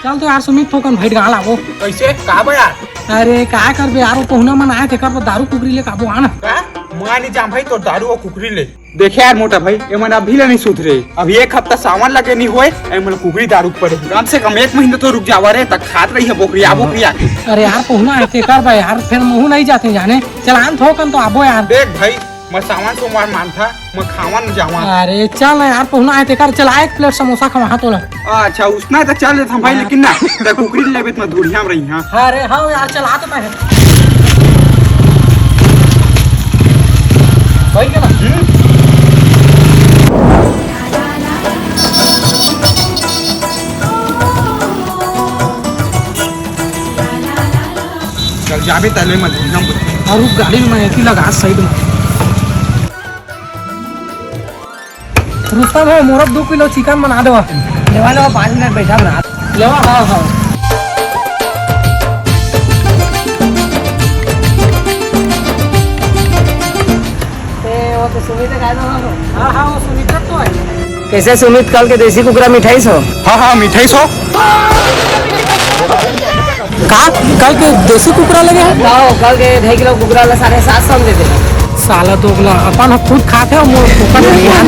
चल तो यार सुमित थोकन भेट गाला वो कैसे का बा यार? अरे का करबे यार पहुना मन आए थे कर दारू कुकरी ले काबू आना का मानी जाम भाई तो दारू और कुकरी ले देखे यार मोटा भाई ये मन अभी ले नहीं सुधरे। अभी एक हफ्ता सामान लगे नहीं हुए मन कुकरी दारू पड़े कम से कम 1 महीने तो रुक जावा रे तक खात रही है बोकरी आबो पिया के। अरे यार पहुना आए थे कर भाई यार फिर मुँह नहीं जाते जाने चलान थोकन तो आबो यार। देख भाई मैं सामान सोमवार मानता मैं खावा न जावा। अरे चल यार पहुना आए थे कर चला 1 प्लेट समोसा खवा तो अच्छा उसना तो चल लेता भाई लेकिन ना कुकरी लेबे तो धुड़िया में रही। हाँ अरे हाँ यार चला तो मैं भाई क्या चल जाबे तले मत हम और गाड़ी में मैं लगा साइड में रुस्तम हो मोरब 2 किलो चिकन बना दो लेवा लो 5 मिनट बैठा बना लेवा। हाँ हाँ वो तो सुमित है हाँ हाँ वो सुमित तो है। कैसे सुमित कल के देसी कुकरा मिठाई सो? हाँ हाँ मिठाई सो का कल के देसी कुकरा लगे हैं कल के 2.5 किलो कुकरा ला 750 में दे दे साला दोगला अपन खुद खाते हो मोर कुकर ध्यान